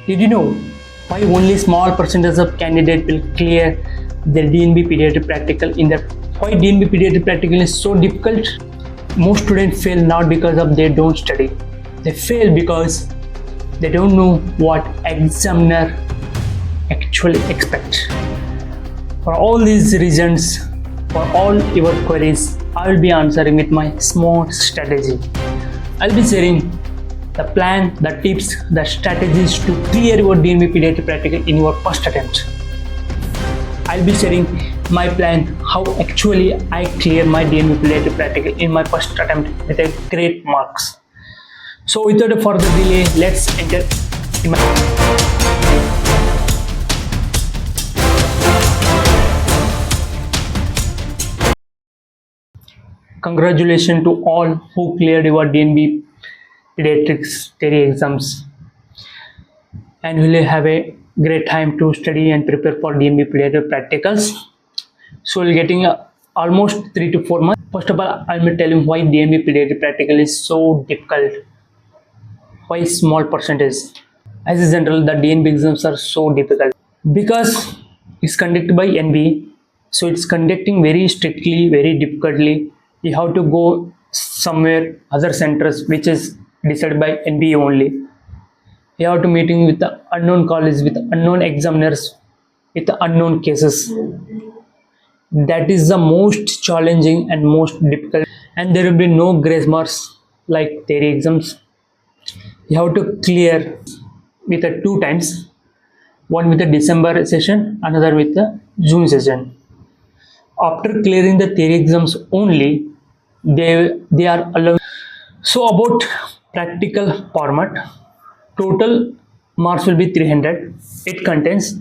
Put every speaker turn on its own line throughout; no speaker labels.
Did you know why only small percentage of candidates will clear the DNB Pediatric Practical? Why DNB Pediatric Practical is so difficult? Most students fail not because of they don't study. They fail because they don't know what examiner actually expect. For all these reasons, for all your queries, I will be answering with my small strategy. I'll be sharing the plan, the tips, the strategies to clear your DNB Pediatric Practical in your first attempt. I'll be sharing my plan, how actually I clear my DNB Pediatric Practical in my first attempt with a great marks. So without further delay, let's enter in my Congratulations to all who cleared your DNB Pediatrics theory exams, and will have a great time to study and prepare for DNB Pediatric Practicals. So you're getting almost 3 to 4 months. First of all, I'll be telling why DNB Pediatric Practical is so difficult. Why small percentage? As a general, the DNB exams are so difficult because it's conducted by NB, so it's conducting very strictly, very difficultly. You have to go somewhere other centers which is decided by NB only. You have to meeting with the unknown college, with unknown examiners, with the unknown cases. That is the most challenging and most difficult, and there will be no grace marks like theory exams. You have to clear with the 2 times, one with the December session, another with the June session. After clearing the theory exams only, they are allowed. So about practical format, total marks will be 300. It contains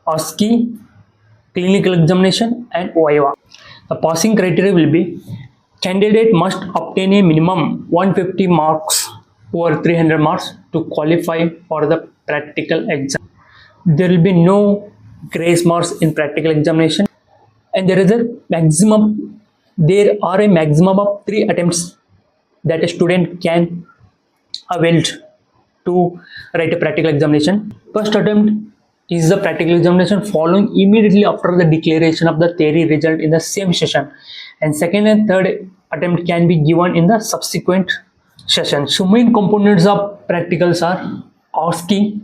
OSCE, clinical examination and VIVA. The passing criteria will be candidate must obtain a minimum 150 marks over 300 marks to qualify for the practical exam. There will be no grace marks in practical examination, and there are a maximum of 3 attempts that a student can avail to write a practical examination. First attempt is the practical examination following immediately after the declaration of the theory result in the same session, and second and third attempt can be given in the subsequent session. So main components of practicals are OSCE,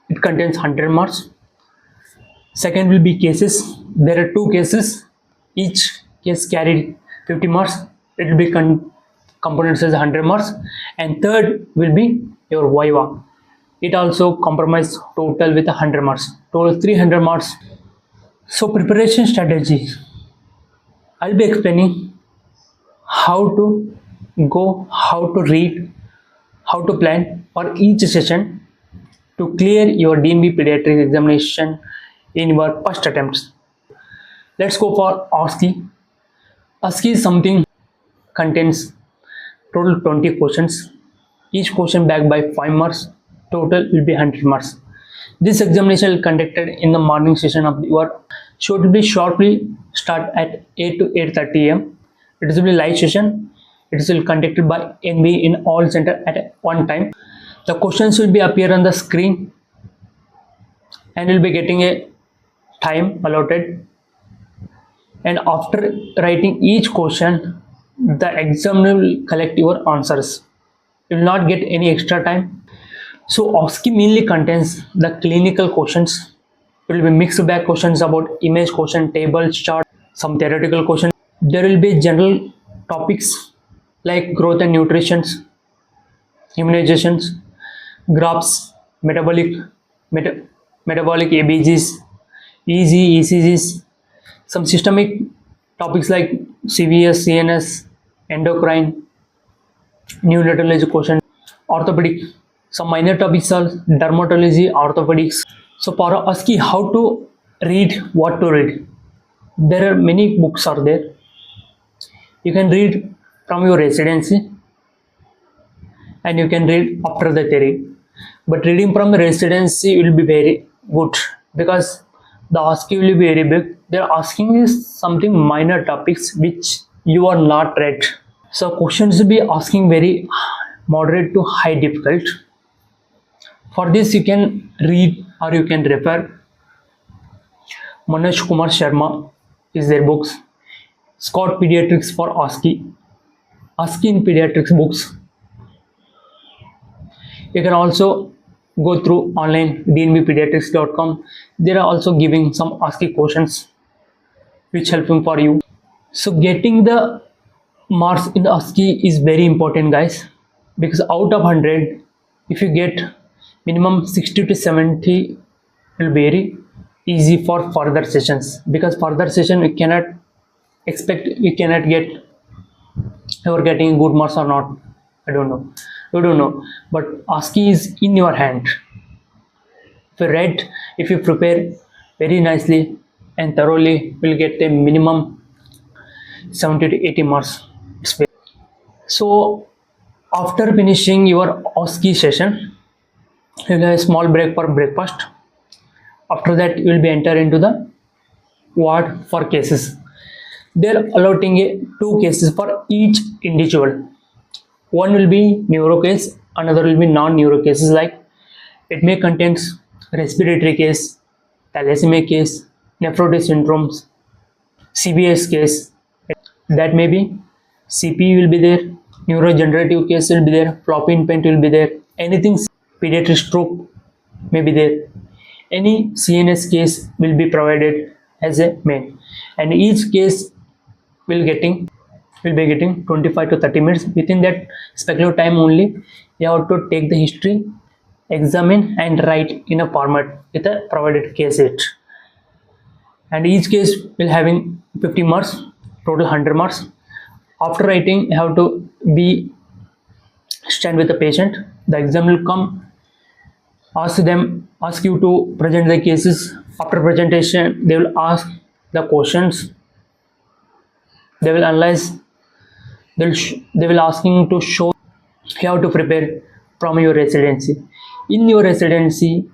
it contains 100 marks. Second will be cases. There are 2 cases, each case carried 50 marks. It will be components as 100 marks. And third will be your VIVA. It also comprises total with 100 marks, total 300 marks. So preparation strategy, I'll be explaining how to go, how to read, how to plan for each session to clear your DNB Pediatric examination in your first attempts. Let's go for OSCE. OSCE is something contains total 20 questions, each question backed by 5 marks. Total will be 100 marks. This examination will conducted in the morning session of your, so it will be shortly start at 8 to 8:30 am. It will be live session. It is conducted by NB in all center at one time. The questions will be appear on the screen, and you'll be getting a time allotted. And after writing each question, the examiner will collect your answers. You will not get any extra time. So OSCE mainly contains the clinical questions. It will be mixed bag questions about image question, tables, chart, some theoretical questions. There will be general topics like growth and nutrition, immunizations, graphs, metabolic ABGs, ECGs, some systemic topics like CVS, CNS, endocrine, neonatology question, orthopedic. Some minor topics are dermatology, orthopedics. So for OSCE, how to read, what to read. There are many books are there. You can read from your residency, and you can read after the theory. But reading from the residency will be very good because the OSCE will be very big. They're asking you something minor topics which you are not read. So questions will be asking very moderate to high difficult. For this you can read or you can refer Manoj Kumar Sharma is their books, Scott Pediatrics for OSCE, OSCE in Pediatrics books. You can also go through online dnbpediatrics.com. They are also giving some OSCE questions which helping for you. So getting the marks in the OSCE is very important, guys, because out of 100, if you get minimum 60 to 70 will be very easy for further sessions, because further session you cannot expect, you cannot get you are getting good marks or not. I don't know, you don't know, but OSCE is in your hand. If you read, if you prepare very nicely and thoroughly, will get a minimum 70 to 80 marks. So after finishing your OSCE session, you will have a small break for breakfast. After that, you will be enter into the ward for cases. They are allotting 2 cases for each individual. One will be neuro case, another will be non-neuro cases, like it may contains respiratory case, thalassemia case, nephrotic syndromes, CVS case. That may be CP will be there, neurodegenerative case will be there, floppy infant will be there, anything pediatric stroke may be there. Any CNS case will be provided as a main, and each case will be getting 25 to 30 minutes. Within that speculative time only, you have to take the history, examine and write in a format with a provided case sheet. And each case will having 50 marks, total 100 marks. After writing, you have to be stand with the patient. The exam will come, ask you to present the cases. After presentation, they will ask the questions, they will analyze, they will asking to show how to prepare from your residency. In your residency,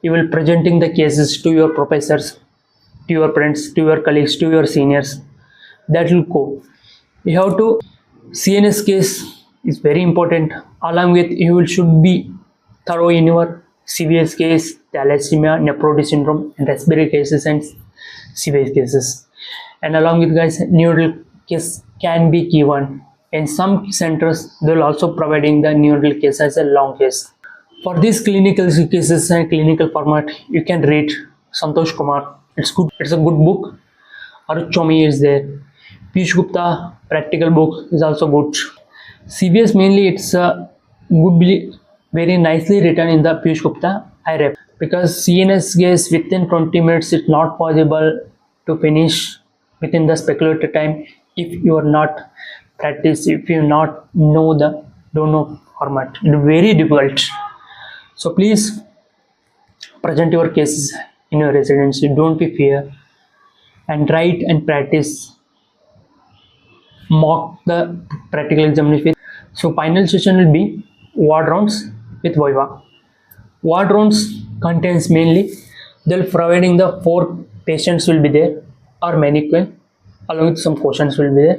you will presenting the cases to your professors, to your friends, to your colleagues, to your seniors. That will go. You have to CNS case is very important. Along with you should be thorough in your CVS case, thalassemia, nephrotic syndrome, and respiratory cases and CVS cases. And along with, guys, neural case can be given. In some centers, they will also providing the neural case as a long case. For these clinical cases and clinical format, you can read Santosh Kumar. It's good. It's a good book. Arut Chomi is there. Piyush Gupta practical book is also good. CVS mainly it's a good, very nicely written in the Piyush Gupta. I read, because CNS case within 20 minutes it's not possible to finish within the speculative time if you are not practice, if you not know the don't know format. It's very difficult. So please present your cases in your residency. Don't be fear, and write and practice. Mock the practical examination. So final session will be ward rounds with VIVA. Ward rounds contains mainly they'll providing the 4 patients will be there or mannequin, along with some questions will be there.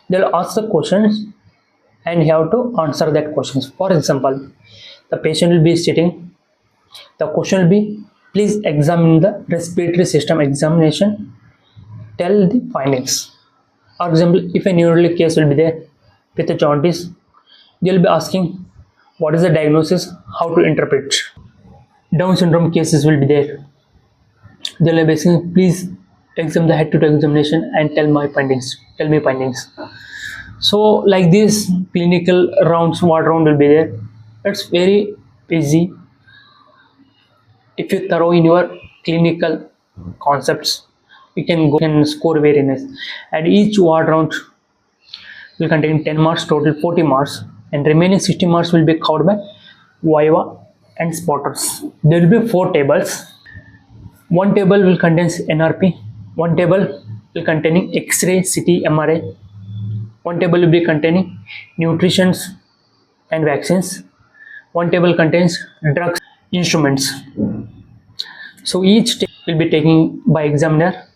They'll ask the questions and you have to answer that questions. For example, the patient will be sitting. The question will be, please examine the respiratory system examination. Tell the findings. For example, if a neurologic case will be there with a jaundice, they will be asking what is the diagnosis, how to interpret. Down syndrome cases will be there. They will be asking, please examine the head-to-toe examination and tell me findings. So like this, clinical rounds, ward round will be there. It's very easy if you thorough in your clinical concepts. You can go and score very nice. And each ward round will contain 10 marks, total 40 marks, and remaining 60 marks will be covered by VIVA and spotters. There will be 4 tables. One table will contain NRP, one table will containing X-ray, CT, MRI, one table will be containing nutrition and vaccines, one table contains drugs, instruments. So each table will be taken by examiner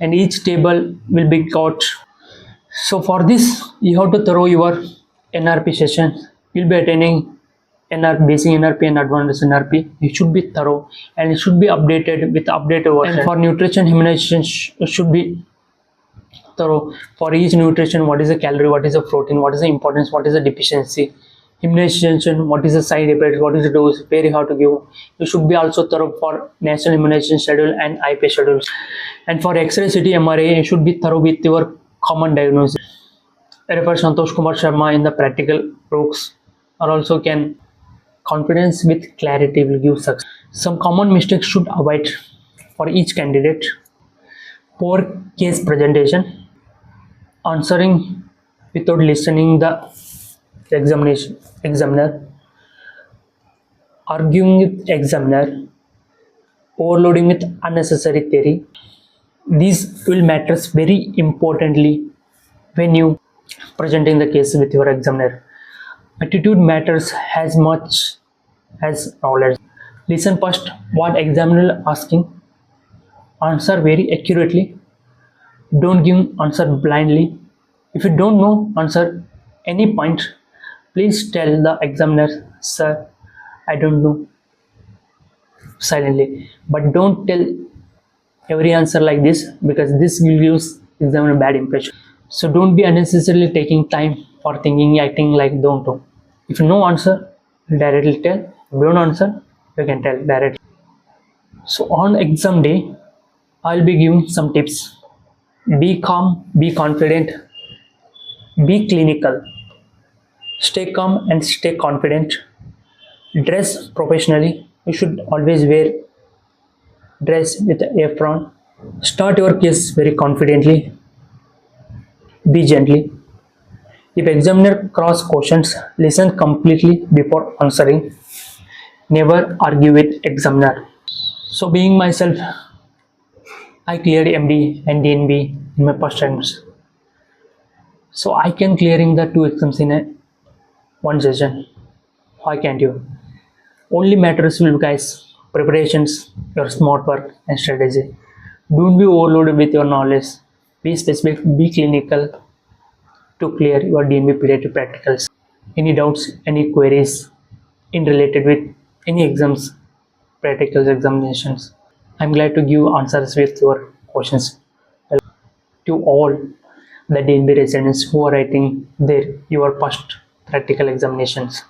and each table will be got. So for this, you have to throw your NRP session. You'll be attending basic NRP and advanced NRP. It should be thorough and it should be updated with updated version. And for nutrition, immunization should be thorough. For each nutrition, what is the calorie, what is the protein, what is the importance, what is the deficiency. Immunization, what is the side effect, what is the dose, where you have to give. You should be also thorough for national immunization schedule and IP schedules. And for X-ray, CT, MRI, you should be thorough with your common diagnosis. Refer Santosh Kumar Sharma in the practical books, or also can confidence with clarity will give success. Some common mistakes should avoid for each candidate: poor case presentation, answering without listening the examiner, arguing with examiner, overloading with unnecessary theory. These will matters very importantly when you presenting the case with your examiner. Attitude matters as much as knowledge. Listen first what examiner asking. Answer very accurately. Don't give answer blindly. If you don't know answer any point, please tell the examiner, sir, I don't know, silently. But don't tell every answer like this, because this will give examiner bad impression. So don't be unnecessarily taking time for thinking, acting like don't know. If you know answer, directly tell. If you don't answer, you can tell directly. So on exam day, I'll be giving some tips. Be calm, be confident, be clinical. Stay calm and stay confident. Dress professionally. You should always wear dress with apron. Start your case very confidently. Be gently. If examiner cross questions, listen completely before answering. Never argue with examiner. So being myself, I cleared MD and DNB in my first times. So I can clearing the 2 exams in one session. Why can't you? Only matters will be, guys, preparations, your smart work and strategy. Don't be overloaded with your knowledge. Be specific, be clinical to clear your DNB Pediatric practicals. Any doubts, any queries in related with any exams, practicals, examinations, I'm glad to give answers with your questions. To all the DNB residents who are writing your first practical examinations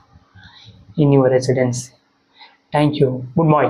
in your residency. Thank you. Good morning.